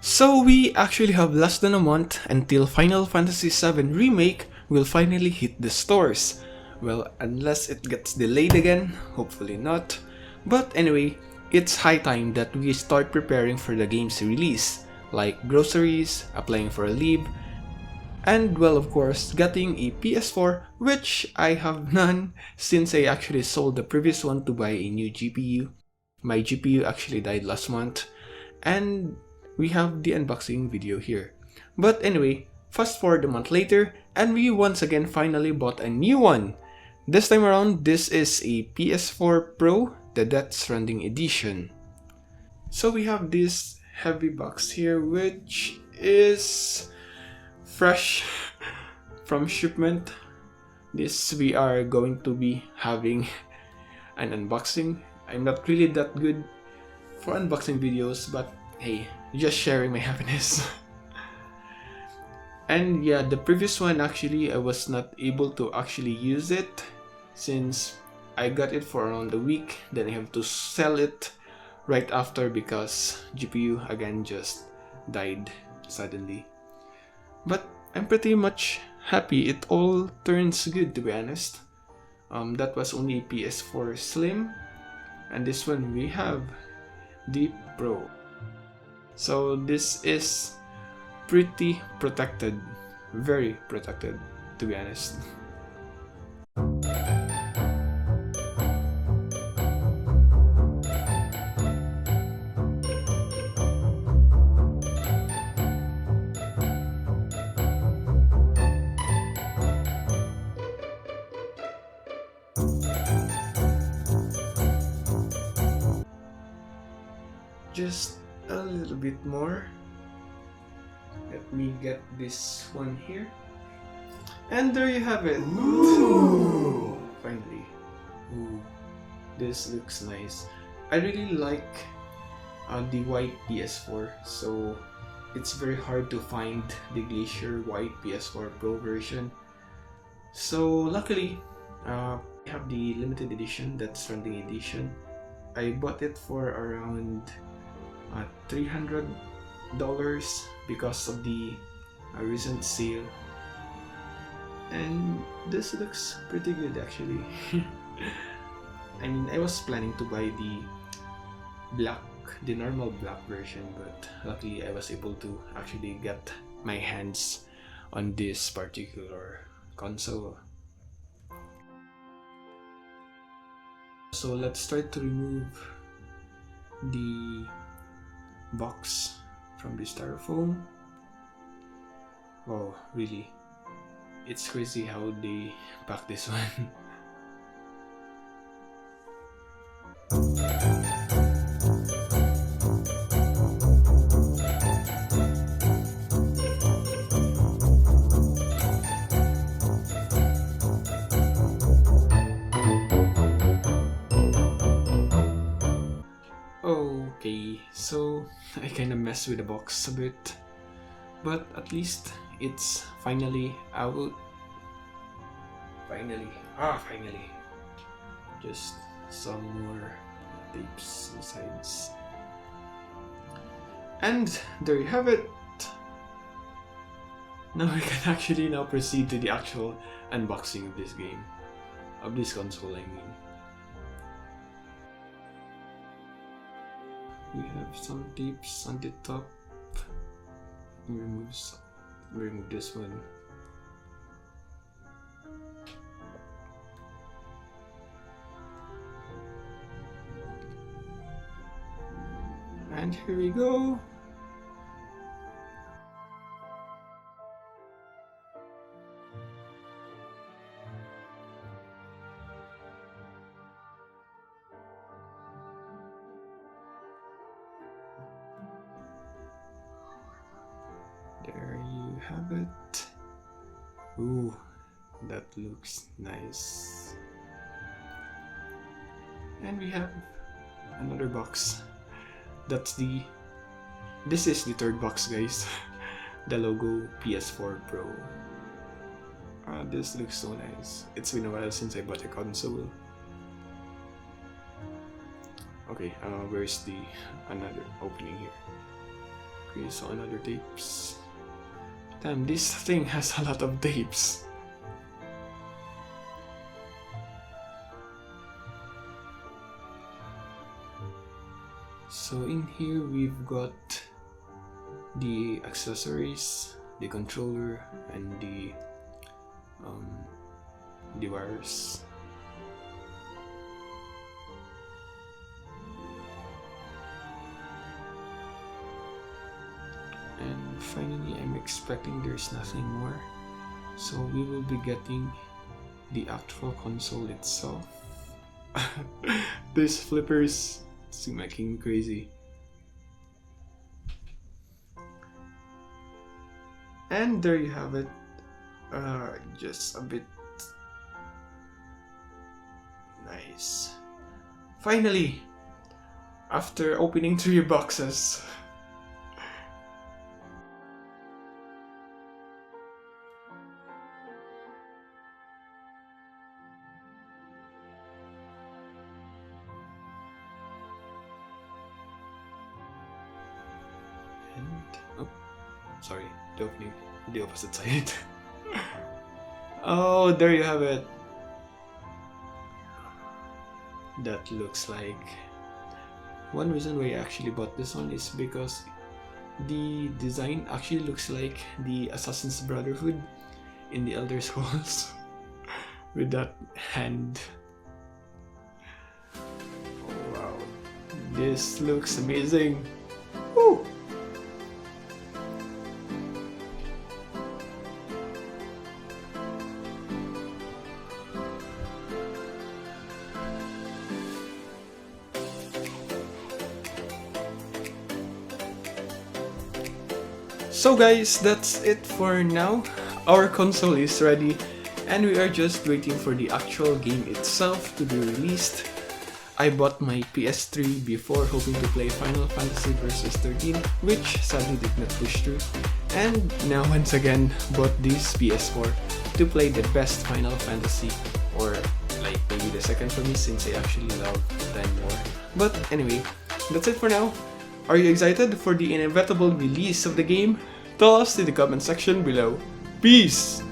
So we actually have less than a month until Final Fantasy VII Remake will finally hit the stores. Well, unless it gets delayed again, hopefully not. But anyway, it's high time that we start preparing for the game's release, like groceries, applying for a leave, and well, of course, getting a PS4, which I have none since I actually sold the previous one to buy a new GPU. My GPU actually died last month, and we have the unboxing video here. But anyway, fast forward a month later, and we once again finally bought a new one. This time around, this is a PS4 Pro the Death Stranding edition. So we have this heavy box here, which is fresh from shipment. This we are going to be having an unboxing. I'm not really that good for unboxing videos, but hey, just sharing my happiness. And yeah, the previous one actually I was not able to actually use it since I got it for around a week, then I have to sell it right after because GPU again just died suddenly. But I'm pretty much happy. It all turns good, to be honest. That was only PS4 Slim, and this one we have the Pro. So this is pretty protected, very protected, to be honest. Just a little bit more. Let me get this one here. And there you have it. Ooh. Finally. Ooh. This looks nice. I really like the white PS4, so it's very hard to find the Glacier white PS4 Pro version. So luckily, I have the limited edition, Death Stranding edition. I bought it for around $300 because of the recent sale, and this looks pretty good actually. I mean, I was planning to buy the normal black version, but luckily I was able to actually get my hands on this particular console. So let's start to remove the box from the styrofoam. Wow, really, it's crazy how they pack this one. Okay, so I kinda messed with the box a bit, but at least it's finally out. Finally. Just some more tapes and sides. And there you have it. Now we can actually now proceed to the actual unboxing of this game. Of this console, I mean. We have some tapes on the top. Remove this one. And here we go. There you have it. Ooh, that looks nice. And we have another box. This is the third box, guys. The logo PS4 Pro. This looks so nice. It's been a while since I bought a console. Okay, where's the another opening here? Okay, so another tapes. Damn, this thing has a lot of tapes. So in here we've got the accessories, the controller, and the wires. And finally, I'm expecting there's nothing more. So we will be getting the actual console itself. These flippers seem making me crazy. And there you have it. Just a bit nice. Finally, after opening 3 boxes. Oh, sorry, the opposite side. Oh, there you have it. That looks like... One reason why I actually bought this one is because the design actually looks like the Assassin's Brotherhood in the Elder Scrolls with that hand. Oh, wow, this looks amazing. Woo! So guys, that's it for now. Our console is ready and we are just waiting for the actual game itself to be released. I bought my PS3 before hoping to play Final Fantasy Versus 13, which sadly did not push through. And now once again bought this PS4 to play the best Final Fantasy, or like maybe the second for me since I actually love 10 more. But anyway, that's it for now. Are you excited for the inevitable release of the game? Tell us in the comment section below. Peace!